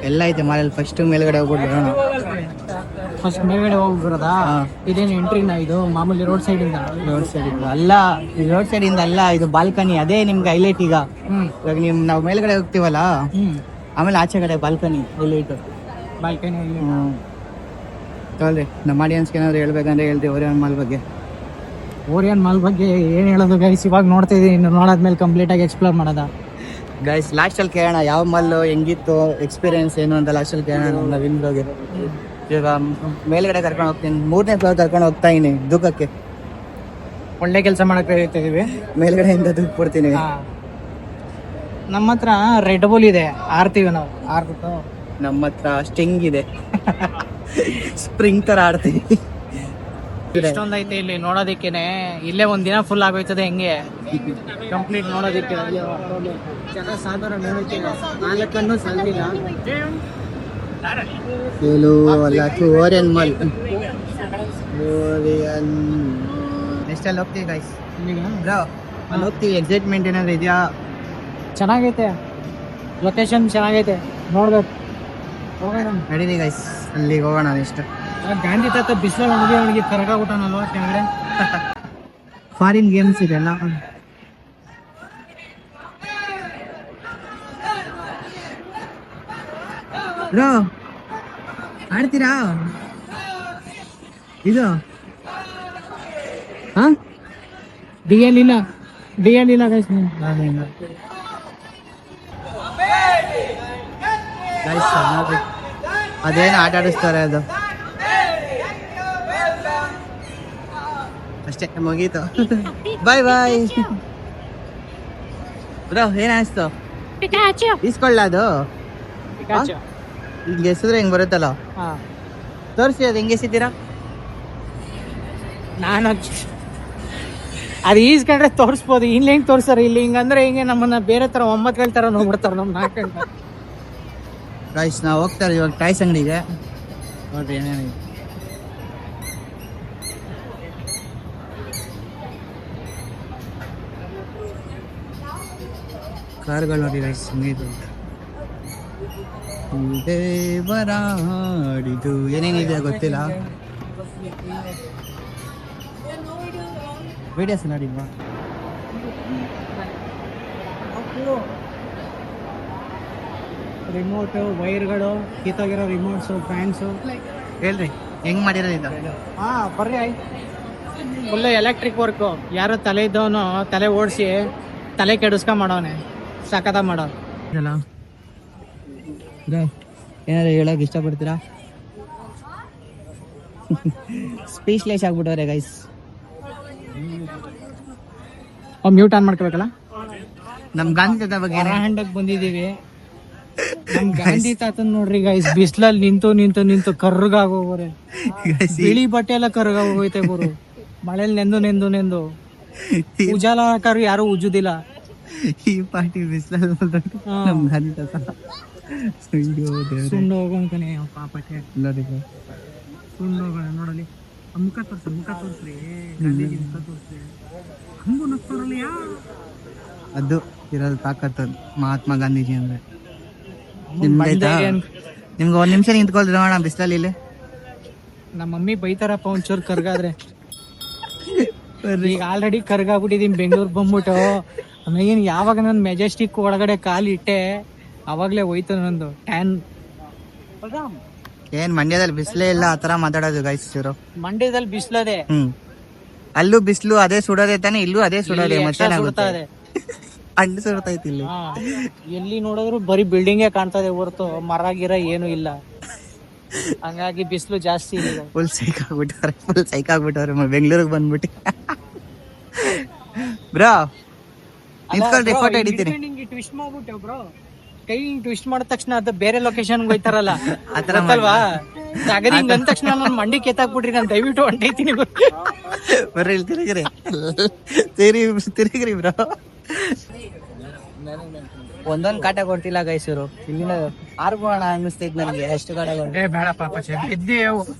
ಎಲ್ಲ ಐತೆ ಮಾಲಲ್ಲಿ. ಫಸ್ಟ್ ಮೇಲ್ಗಡೆ ಹೋಗ್ಬಿಟ್ಟು ಫಸ್ಟ್ ಮೇಲ್ಗಡೆ ಹೋಗ್ಬಿಡೋದಾ? ಇದೇನು ಎಂಟ್ರಿನ? ಇದು ಮಾಮೂಲಿ ರೋಡ್ ಸೈಡ್ ಇಂದ? ರೋಡ್ ಸೈಡ್ ಇಂದ ಅಲ್ಲ, ರೋಡ್ ಸೈಡ್ ಇಂದ ಅಲ್ಲ, ಇದು ಬಾಲ್ಕನಿ. ಅದೇ ನಿಮ್ಗೆ ಹೈಲೈಟ್. ಈಗ ಇವಾಗ ನಾವು ಮೇಲ್ಗಡೆ ಹೋಗ್ತೀವಲ್ಲ, ಆಮೇಲೆ ಆಚೆ ಕಡೆ ಬಾಲ್ಕನಿ ಹೈಲೈಟ್. ಬಾಲ್ಕನಿ ತಗೊಳ್ರಿ. ನಮ್ಮ ಆಡಿಯನ್ಸ್ಗೆ ಏನಾದ್ರು ಹೇಳ್ಬೇಕಂದ್ರೆ ಹೇಳ್ತೀವಿ ಓರಿಯನ್ ಮಾಲ್ ಬಗ್ಗೆ. ಓರಿಯನ್ ಮಾಲ್ ಬಗ್ಗೆ ಏನು ಹೇಳೋದು ಗೈಸ್, ಇವಾಗ ನೋಡ್ತಾ ಇದೀನಿ. ಇನ್ನು ನೋಡಾದ್ಮೇಲೆ ಕಂಪ್ಲೀಟ್ ಆಗಿ ಎಕ್ಸ್ಪ್ಲೋರ್ ಮಾಡೋದ ಗೈಸ್. ಲಾಸ್ಟಲ್ಲಿ ಕೇಳೋಣ ಯಾವ ಮಾಲ್ ಹೆಂಗಿತ್ತು, ಎಕ್ಸ್ಪೀರಿಯನ್ಸ್ ಏನು ಅಂತ ಲಾಸ್ಟಲ್ಲಿ ಕೇಳೋಣ ನಮ್ಮ ನವೀನ್ ಬ್ರೋಗೆ. ಇವಾಗ ಮೇಲ್ಗಡೆ ಕರ್ಕೊಂಡು ಹೋಗ್ತೀನಿ, 3ನೇ ಫ್ಲೋರ್ ಕರ್ಕೊಂಡು ಹೋಗ್ತಾ ಇದೀನಿ ದುಃಖಕ್ಕೆ. ಒಳ್ಳೆ ಕೆಲಸ ಮಾಡಕ್ಕೆ ಹೇಳ್ತಿದೀವಿ. ಮೇಲ್ಗಡೆಯಿಂದ ದುಃಖ ಕೊಡ್ತೀನಿ. ನಮ್ಮ ಹತ್ರ ರೆಡ್ ಬುಲ್ ಇದೆ, ಆಡ್ತೀವಿ ನಾವು. ಆಡ್ಬಿಟ್ಟು ನಮ್ಮ ಹತ್ರ ಸ್ಟಿಂಗ್ ಇದೆ, ಸ್ಪ್ರಿಂಗ್ ತರ ಆಡ್ತೀವಿ. ಇಷ್ಟೊಂದೈತೆ ಇಲ್ಲಿ ನೋಡೋದಿಕ್ಕೇನೆ. ಇಲ್ಲೇ ಒಂದಿನ ಫುಲ್ ಆಗೋಯ್ತದೆ ಹೆಂಗೆ ಕಂಪ್ಲೀಟ್ ನೋಡೋದಿಕ್ಕೆ. ಜನ ಸಾಧಾರ ನೋಡೋಕೆ 4 ಕಣ್ಣು ಸಾಲಿಲ್ಲ. Orion mall. ಓರಿಯನ್ ಎಷ್ಟೆಲ್ಲ ಹೋಗ್ತೀವಿ ಗೈಸ್? ಬ್ರೋ ಅಲ್ಲಿ ಹೋಗ್ತೀವಿ. ಎಕ್ಸೈಟ್ಮೆಂಟ್ ಏನಾದ್ರು ಇದೆಯಾ? ಚೆನ್ನಾಗೈತೆ, ಲೊಕೇಶನ್ ಚೆನ್ನಾಗೈತೆ, ನೋಡ್ಬೇಕು. ಹೋಗೋಣ ನಡೀರಿ ಗೈಸ್, ಅಲ್ಲಿಗೆ ಹೋಗೋಣ. ಇಷ್ಟ ಗಾಂಧಿ ತಾತ ಬಿಸಿಲಲ್ಲಿ ಅವನಿಗೆ ಕರಗಾಗ್ಬಿಟ್ಟನಲ್ವ ಕೆಳಗಡೆ. ಫಾರಿನ್ ಗೇಮ್ಸ್ ಇದೆಲ್ಲ. ಬ್ರೋ ಆಡ್ತೀರಾ ಇದು? ಡಿ ಎನ್ ಇಲ್ಲ ಗೈಸ್. ಅದೇನು ಆಟ ಆಡಿಸ್ತಾರೆ ಅದು ಅಷ್ಟೇ, ಮುಗೀತು. ಬಾಯ್ ಬಾಯ್. ಬ್ರೋ ಏನ್ ಅನಿಸ್ತು? ಇಸ್ಕೊಳ್ಳ ಅದು ಹಿಂಗೆ ಎಸಿದ್ರೆ ಹೆಂಗ್ ಬರುತ್ತಲ್ಲ, ತೋರಿಸಿ ಅದು ಹೆಂಗೆ ಎಸಿದ್ದೀರಾ? ನಾನು ಅದು ಈಸ್ಕೊಂಡ್ರೆ ತೋರಿಸ್ಬೋದು. ಇಲ್ಲಿ ಹೆಂಗೆ ತೋರಿಸ್ತಾರೆ? ಇಲ್ಲಿ ಹಿಂಗಂದ್ರೆ ಹಿಂಗೆ ನಮ್ಮನ್ನ ಬೇರೆ ತರ 9 ಗಂಟೆ ತರ ನೋಡ್ಬಿಡ್ತಾರೆ ನಮ್ಮ 4 ಗಂಟೆ. ಗೈಸ್ ನಾವು ಹೋಗ್ತಾರೆ ಇವಾಗ ಟಾಯ್ಸ್ ಅಂಗಡಿಗೆ. ನೋಡ್ರಿ ಏನೇನಿದೆ. ಕಾರ್ಗಳು ನೋಡಿ ಗೈಸ್, ಇದು ದೇವರಾಡಿದು ಏನೇನಿದೆ ಗೊತ್ತಿಲ್ಲ. ವಿಡಿಯೋಸ್ ನೋಡಿಲ್ವಾ? ರಿಮೋಟು, ವೈರ್ಗಳು, ಕಿತ್ತೋಗಿರೋ ರಿಮೋಟ್ಸು, ಫ್ಯಾನ್ಸು. ಹೇಳ್ರಿ ಹೆಂಗ್ ಮಾಡಿರೋದು ಇದು? ಬರ್ರಿ ಆಯ್ತು. Full electric work. ಯಾರೋ ತಲೆ ಇದ್ದವನು ತಲೆ ಓಡಿಸಿ ತಲೆ ಕೆಡಿಸ್ಕೊಂಡ್ ಮಾಡೋನೆ, ಸಖತ ಮಾಡೋ. ಏನಾದ್ರು ಹೇಳಕ್ ಇಷ್ಟಪಡ್ತೀರಾ? ಸ್ಪೀಚ್ಲೆಸ್ ಆಗ್ಬಿಟ್ಟವ್ರೆ ಗೈಸ್. ಮ್ಯೂಟ್ ಆನ್ ಮಾಡ್ಕೋಬೇಕಲ್ಲ. ನಮ್ ಗಾಂಧಿ ತಾತ ಬಗ್ಗೆ ಹ್ಯಾಂಡಕ್ ಬಂದಿದೀವಿ. ನಮ್ ಗಾಂಧಿ ತಾತನ್ ನೋಡ್ರಿ ಗೈಸ್, ಬಿಸ್ಲಲ್ಲಿ ನಿಂತು ನಿಂತು ನಿಂತು ಕರ್ಗಾಗೋಗ್ರೆ. ಬಿಳಿ ಬಟ್ಟೆ ಎಲ್ಲ ಕರ್ಗಾಗೋಗೈತೆ ಗುರು. ಮಳೆಲಿ ನೆಂದು ನೆಂದು ನೆಂದು ಉಜಾಲ ಹಾಕಾರು ಯಾರು ಉಜ್ಜುದಿಲ್ಲ. ಈ ಪಾರ್ಟಿ ಬಿಸ್ಲಲ್ಲಿ ನಮ್ ಗಾಂಧಿ ತಾತ ಸುಂಡು ಹೋಗೋಂಕನೆ ಪಾಪಟ್ಟೆ. ಸುಂಡು ಹೋಗೋಣ ನೋಡಲಿ. ಮುಖ ತೋರಿಸ್ರಿ ಗಾಂಧೀಜಿ ಮುಖ ತೋರಿಸ್ರಿ. ಹಂಗು ನಗ್ತಾರಲ್ಲ ಅದು ಇರೋದು ತಾಕತ್ತು ಮಹಾತ್ಮ ಗಾಂಧೀಜಿ ಅಂದ್ರೆ. ನಿಮ್ಗೆ 1 ನಿಮಿಷ ನಿಂತ್ಕೊಳ್ರಿ ನೋಡೋಣ ಬಿಸ್ಲಲ್ಲಿ ಇಲ್ಲಿ. ನಮ್ಮ ಮಮ್ಮಿ ಬೈತಾರಪ್ಪ ಒಂಚೂರು ಕರ್ಗಾದ್ರೆ. ಈಗ ಆಲ್ರೆಡಿ ಕರ್ಗಾಗ್ಬಿಟ್ಟಿದೀನಿ ಬೆಂಗಳೂರು ಬಂದ್ಬಿಟ್ಟು. ಆಮೇಲೆ ಯಾವಾಗ ನಾನು ಮೆಜೆಸ್ಟಿಕ್ ಒಳಗಡೆ ಕಾಲಿಟ್ಟೆ ಅವಾಗ್ಲೇ ಹೋಯ್ತು ನಂದು ಟ್ಯಾನ್. ಏನ್ ಮಂಡ್ಯದಲ್ಲಿ ಬಿಸ್ಲೇ ಇಲ್ಲ ಆತರ ಮಾತಾಡೋದು ಗೈಸ್ ಇವರು. ಮಂಡ್ಯದಲ್ಲಿ ಬಿಸ್ಲದೆ, ಅಲ್ಲೂ ಬಿಸ್ಲು ಅದೇ ಸುಡೋದೇ ತಾನೆ, ಇಲ್ಲೂ ಅದೇ ಸುಡೋದೇ. ಮತ್ತೆ ಅಂಡು ಸುಡ್ತೈತಿ ಇಲ್ಲಿ. ಎಲ್ಲಿ ನೋಡಿದ್ರು ಬರೀ ಬಿಲ್ಡಿಂಗೇ ಕಾಣ್ತದೆ ಹೊರತು ಮರ ಗಿರ ಏನು ಇಲ್ಲ. ಹಂಗಾಗಿ ಬಿಸಿಲು ಜಾಸ್ತಿ ಇದೆ. ಫುಲ್ ಸೈಕ್ ಆಗ್ಬಿಟ್ಟವ್ರೆ ಬೆಂಗಳೂರಿಗೆ ಬಂದ್ಬಿಟ್ಟು. ಬ್ರೋ ನಿಂತ್ಕೊಳ್ರಿ, ಫೋಟೋ ಹಿಡಿತೀನಿ. ಟ್ವಿಸ್ಟ್ ಮಾಡ್ಬಿಟ್ಟೆ ಬ್ರೋ. ಕೈ ಟ್ವಿಸ್ಟ್ ಮಾಡಿದ ತಕ್ಷಣ ಅದು ಬೇರೆ ಲೊಕೇಶನ್ ಹೋಯ್ತಾರಲ್ಲ ಆತರ ಅಲ್ವಾ? ಹಿಂಗ್ ಅಂದ ತಕ್ಷಣ ನಾನು ಮಂಡಿ ಕೆತ್ತಾಕ್ಬಿಟ್ರಿ. ನಾನು ದಯವಿಟ್ಟು ಹೊಂಟೈತೀನಿ. ಬರ್ರಿ ಇಲ್ಲಿ ತಿರುಗಿರಿ ಬ್ರೋ. ಒಂದೊಂದ್ ಕಾಟ ಕೊಡ್ತಿಲ್ಲ ಗೈಸ್ ಇವರು. ಇಲ್ಲಿಂದ ಆರ್ಗೋಣ ಅನ್ನಿಸ್ತೈತಿ ನನಗೆ. ಎಷ್ಟು ಕಾಟ ಬೇಡ ಪಾಪ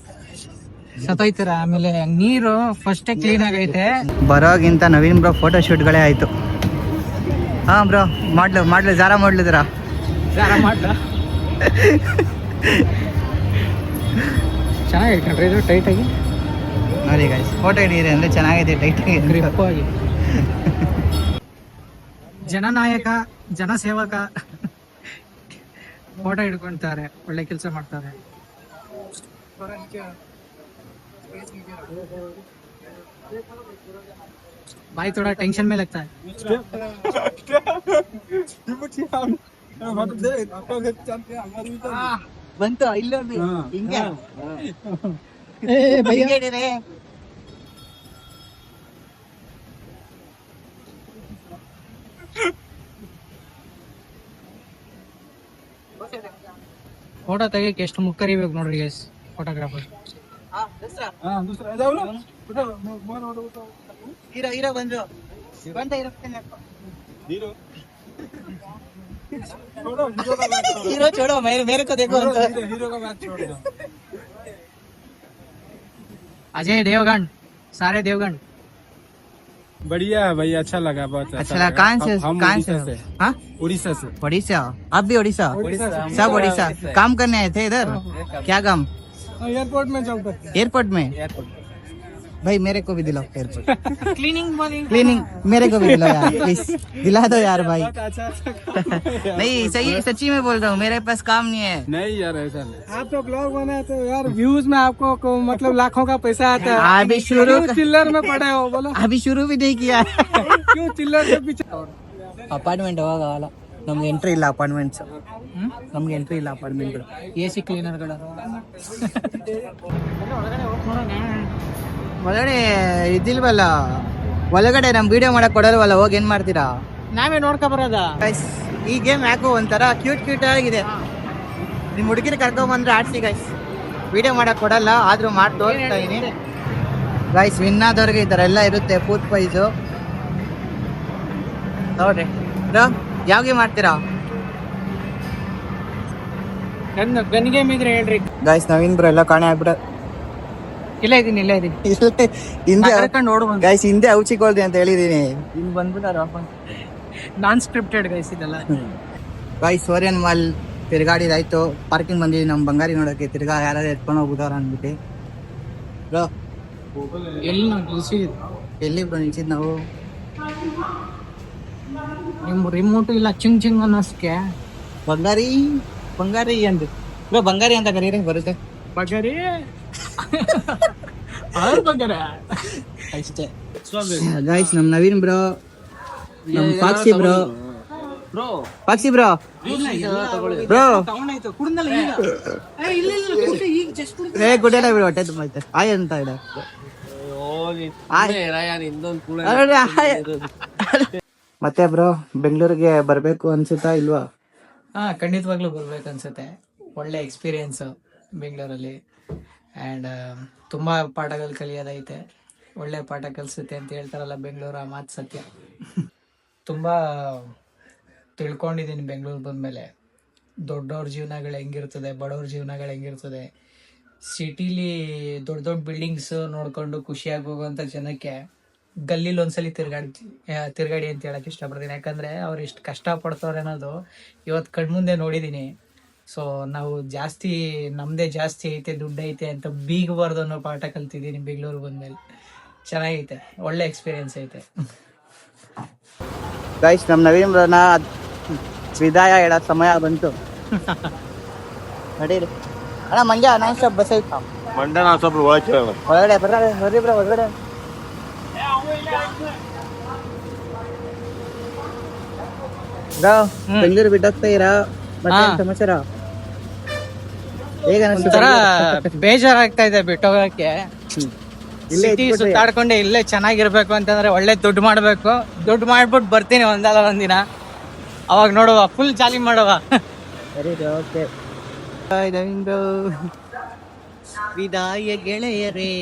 ಸತೈತಾರ. ಆಮೇಲೆ ನೀರು ಫಸ್ಟ್ ಕ್ಲೀನ್ ಆಗೈತೆ. ಬರೋಗಿಂತ ನವೀನ್ ಬ್ರೋ ಫೋಟೋ ಶೂಟ್ಗಳೇ ಆಯ್ತು. ಹಾ ಬ್ರೋ ಮಾಡ್ಲು ಜಾರ ಮಾಡ್ಲಿದ್ರ ಮಾಡ್ಲಾ ಚೆನ್ನಾಗಿದೆ ಕಣ್ರಿ ಇದು ಟೈಟ್ ಆಗಿ ನೋಡಿ ಗೈಸ್ ಫೋಟೋ ಹಿಡಿಯಿರಿ ಅಂದ್ರೆ ಚೆನ್ನಾಗಿದೆ ಟೈಟ್ ಆಗಿ ಗ್ರಿಪ್ ಆಗಿ ಜನನಾಯಕ ಜನಸೇವಕ ಫೋಟೋ ಹಿಡ್ಕೊಂತಾರೆ ಒಳ್ಳೆ ಕೆಲಸ ಮಾಡ್ತಾರೆ भाई थोड़ा टेंशन में लगता है ಬಂತು ಇಲ್ಲೊಂದು ಹಿಂಗೆ ಫೋಟೋ ತೆಗಿಯಕ್ಕೆ ಎಷ್ಟು ಮುಕ್ಕರಿಬೇಕು ನೋಡ್ರಿ ಗೈಸ್ ಫೋಟೋಗ್ರಾಫರ್ ಹೀರೋ ಬಂದ್ರು हीरो छोड़ो मेरे को देखो अजय देवगन सारे देवगन बढ़िया है भैया, अच्छा लगा, बहुत अच्छा लगा। कहाँ से हाँ उड़ीसा से। उड़ीसा आप भी उड़ीसा सब उड़ीसा काम करने आए थे इधर क्या काम एयरपोर्ट में जॉब करते एयरपोर्ट में भाई मेरे को भी दिलाओ एयरपोर्ट क्लीनिंग मेरे को भी दिलाओ यार प्लीज दिला दो यार भाई अच्छा नहीं सही सच्ची में बोल रहा हूँ मेरे पास काम नहीं है नहीं यार, ऐसा नहीं। आप तो ब्लॉग बनाते हो यार, व्यूज में आपको मतलब लाखों का पैसा आता है। अभी शुरू चिल्लर में पड़े हो बोलो अभी शुरू भी नहीं किया क्यों चिल्लर के पीछे ಅಪಾರ್ಟ್ಮೆಂಟ್ ಹೋಗಲ್ಲ ನಮ್ಗೆ ಎಂಟ್ರಿ ಇಲ್ಲ ಅಪಾರ್ಟ್ಮೆಂಟ್ಸ್ ನಮ್ಗೆ ಎಂಟ್ರಿ ಇಲ್ಲ ಅಪಾರ್ಟ್ಮೆಂಟ್ AC ಕ್ಲೀನರ್ಗಳ ಒಳಗಡೆ ಇದಿಲ್ವಲ್ಲ ಒಳಗಡೆ ನಮ್ ವಿಡಿಯೋ ಮಾಡಕ್ ಕೊಡಲ್ವಲ್ಲ ಹೋಗಿ ಏನ್ ಮಾಡ್ತೀರಾ ನಾವೇ ನೋಡ್ಕೊ ಬರೋದ ಗೈಸ್ ಈ ಗೇಮ್ ಯಾಕೋ ಒಂಥರ ಕ್ಯೂಟ್ ಆಗಿದೆ ನಿಮ್ ಹುಡುಗಿನ ಕರ್ಕೊಂಡ್ ಬಂದ್ರೆ ಆಡ್ಸಿ ಗೈಸ್ ವಿಡಿಯೋ ಮಾಡಕ್ ಕೊಡಲ್ಲ ಆದ್ರೂ ಮಾಡಿ ತೋರಿಸ್ತಾ ಇದೀನಿ ಗೈಸ್ ವಿನ್ ಆದವ್ರಿಗೆ ಈ ತರ ಎಲ್ಲ ಇರುತ್ತೆ ಫುಡ್ ಪ್ರೈಸು ನೋಡ್ರಿ ಯಾವ ಗೇಮ್ ಮಾಡ್ತೀರಾ ಗನ್ ಗೇಮ್ ಇದ್ರೆ ಹೇಳ್ರಿ ಗೈಸ್ ನವೀನ್ ಬ್ರೋ ಎಲ್ಲ ಕಾಣೆ ಆಗ್ಬಿಡ ಇಲ್ಲೇ ಇದೀನಿ ಹಿಂದೆ ಕರ್ಕೊಂಡು ಓಡು ಗೈಸ್ ಹಿಂದೆ ಔಚಿಕೊಳ್ದೆ ಅಂತ ಹೇಳಿದೀನಿ ಹಿಂಗ್ ಬಂದ್ಬಿಟ್ಟಾರ ನಾನ್ ಸ್ಕ್ರಿಪ್ಟೆಡ್ ಗೈಸ್ ಇದೆಲ್ಲ ಗೈಸ್ ಸೋರಿಯನ್ ಮಾಲ್ ತಿರ್ಗಾಡಿದಾಯ್ತು ಪಾರ್ಕಿಂಗ್ ಬಂದಿದ್ವಿ ನಮ್ ಬಂಗಾರಿ ನೋಡಕ್ಕೆ ತಿರ್ಗಾ ಯಾರು ಎತ್ಕೊಂಡು ಹೋಗ್ಬಿಟ್ಟವ್ರ ಅಂದ್ಬಿಟ್ಟು ಬ್ರೋ ಎಲ್ಲಿ ನಾವು ನಿಲ್ಸಿದ್ದು ಎಲ್ಲಿ ಬ್ರೋ ನಿಲ್ಸಿದ್ ನಾವು ನಿಮ್ ರಿಮೋಟ್ ಇಲ್ಲ ಚಿಂಗ್ ಅನ್ನೋಸ್ಕೆ ಬಂಗಾರಿ ಅಂತ ಬ್ರೋ ಬಂಗಾರಿ ಅಂತ ಕರೀರಿ ಬರುತ್ತೆ ಬಗರಿ ಅವ್ರ ಬಗರ ಅಷ್ಟೇ ಗೈಸ್ ನಮ್ ನವೀನ್ ಬ್ರೋ ನಮ್ ಪಾಕ್ಸಿ ಬ್ರೋ ಬ್ರೋ ತಗೊಂಡಾಯ್ತು ಕುಡ್ದಲ್ಲ ಈಗ ಇಲ್ಲ ಈಗ ಜಸ್ಟ್ ಏ ಗುಡ್ಡೆಲ್ಲ ಬಿಡು ಹೊಟ್ಟೆ ತುಂಬ ಐತೆ ಆಯ್ ಅಂತ ಇಡ ಮತ್ತೆ ಬ್ರೋ ಬೆಂಗಳೂರಿಗೆ ಬರ್ಬೇಕು ಅನ್ಸುತ್ತಾ ಇಲ್ವಾ ಖಂಡಿತವಾಗ್ಲೂ ಬರ್ಬೇಕು ಅನ್ಸುತ್ತೆ ಒಳ್ಳೆ ಎಕ್ಸ್ಪೀರಿಯನ್ಸ್ ಬೆಂಗಳೂರಲ್ಲಿ ಆ್ಯಂಡ್ ತುಂಬ ಪಾಠಗಳು ಕಲಿಯೋದೈತೆ ಒಳ್ಳೆ ಪಾಠ ಕಲಿಸುತ್ತೆ ಅಂತ ಹೇಳ್ತಾರಲ್ಲ ಬೆಂಗಳೂರು ಆ ಮಾತು ಸತ್ಯ ತುಂಬ ತಿಳ್ಕೊಂಡಿದ್ದೀನಿ ಬೆಂಗಳೂರು ಬಂದಮೇಲೆ ದೊಡ್ಡವ್ರ ಜೀವನಗಳು ಹೆಂಗಿರ್ತದೆ ಬಡವ್ರ ಜೀವನಗಳು ಹೆಂಗಿರ್ತದೆ ಸಿಟಿಲಿ ದೊಡ್ಡ ಬಿಲ್ಡಿಂಗ್ಸ್ ನೋಡ್ಕೊಂಡು ಖುಷಿಯಾಗಿ ಹೋಗುವಂಥ ಜನಕ್ಕೆ ಗಲ್ಲಿಲಿ ಒಂದ್ಸಲಿ ತಿರ್ಗಾಡಿ ಅಂತ ಹೇಳಕ್ಕೆ ಇಷ್ಟಪಡ್ತೀನಿ ಯಾಕಂದರೆ ಅವ್ರು ಎಷ್ಟು ಕಷ್ಟಪಡ್ತವ್ರೆ ಅನ್ನೋದು ಇವತ್ತು ಕಣ್ಮುಂದೆ ನೋಡಿದ್ದೀನಿ ಸೊ ನಾವು ಜಾಸ್ತಿ ನಮ್ಮದೇ ಜಾಸ್ತಿ ಐತೆ ದುಡ್ಡು ಐತೆ ಅಂತ ಬೀಗಬಾರ್ದು ಅನ್ನೋ ಪಾಠ ಕಲ್ತಿದ್ದೀನಿ ಬೆಂಗಳೂರು ಬಂದಮೇಲೆ ಚೆನ್ನಾಗೈತೆ ಒಳ್ಳೆ ಎಕ್ಸ್ಪೀರಿಯನ್ಸ್ ಐತೆ ಗೈಸ್ ನಮ್ಮ ನವೀನ್ರನ್ನ ವಿದಾಯ ಹೇಳೋ ಸಮಯ ಬಂತು ನಡೀರಿ ಅಣ್ಣ ಮಂಡ್ಯ ನಾನ್ ಸ್ಟಾಪ್ ಬಸ್ ಐತಾ ಮಂಡ್ಯ ನಾನ್ ಸ್ಟಾಪ್ ಒಳಗಡೆ ಬರ್ರಿ ಬ್ರೋ ಒಳಗಡೆ ಬ್ರೋ ಬೆಂಗಳೂರು ಬಿಟ್ಟೋಗ್ತಾ ಇರಾ ಮತ್ತೆ ಸಮಾಚಾರ ಹೇಗ ಬೇಜಾರಾಗ್ತಾ ಇದೆ ಬಿಟ್ಟೋಗಕ್ಕೆ ಸಿಟಿ ಸುತ್ತಾಡ್ಕೊಂಡೆ ಇಲ್ಲೇ ಚೆನ್ನಾಗಿರ್ಬೇಕು ಅಂತಂದ್ರೆ ಒಳ್ಳೆ ದುಡ್ಡು ಮಾಡ್ಬೇಕು ದುಡ್ಡು ಮಾಡ್ಬಿಟ್ಟು ಬರ್ತೀನಿ ಒಂದಿನ ಅವಾಗ ನೋಡುವ ಫುಲ್ ಜಾಲಿ ಮಾಡುವ ಸರಿ ಓಕೆ ವಿದಾಯ ಗೆಳೆಯರೇ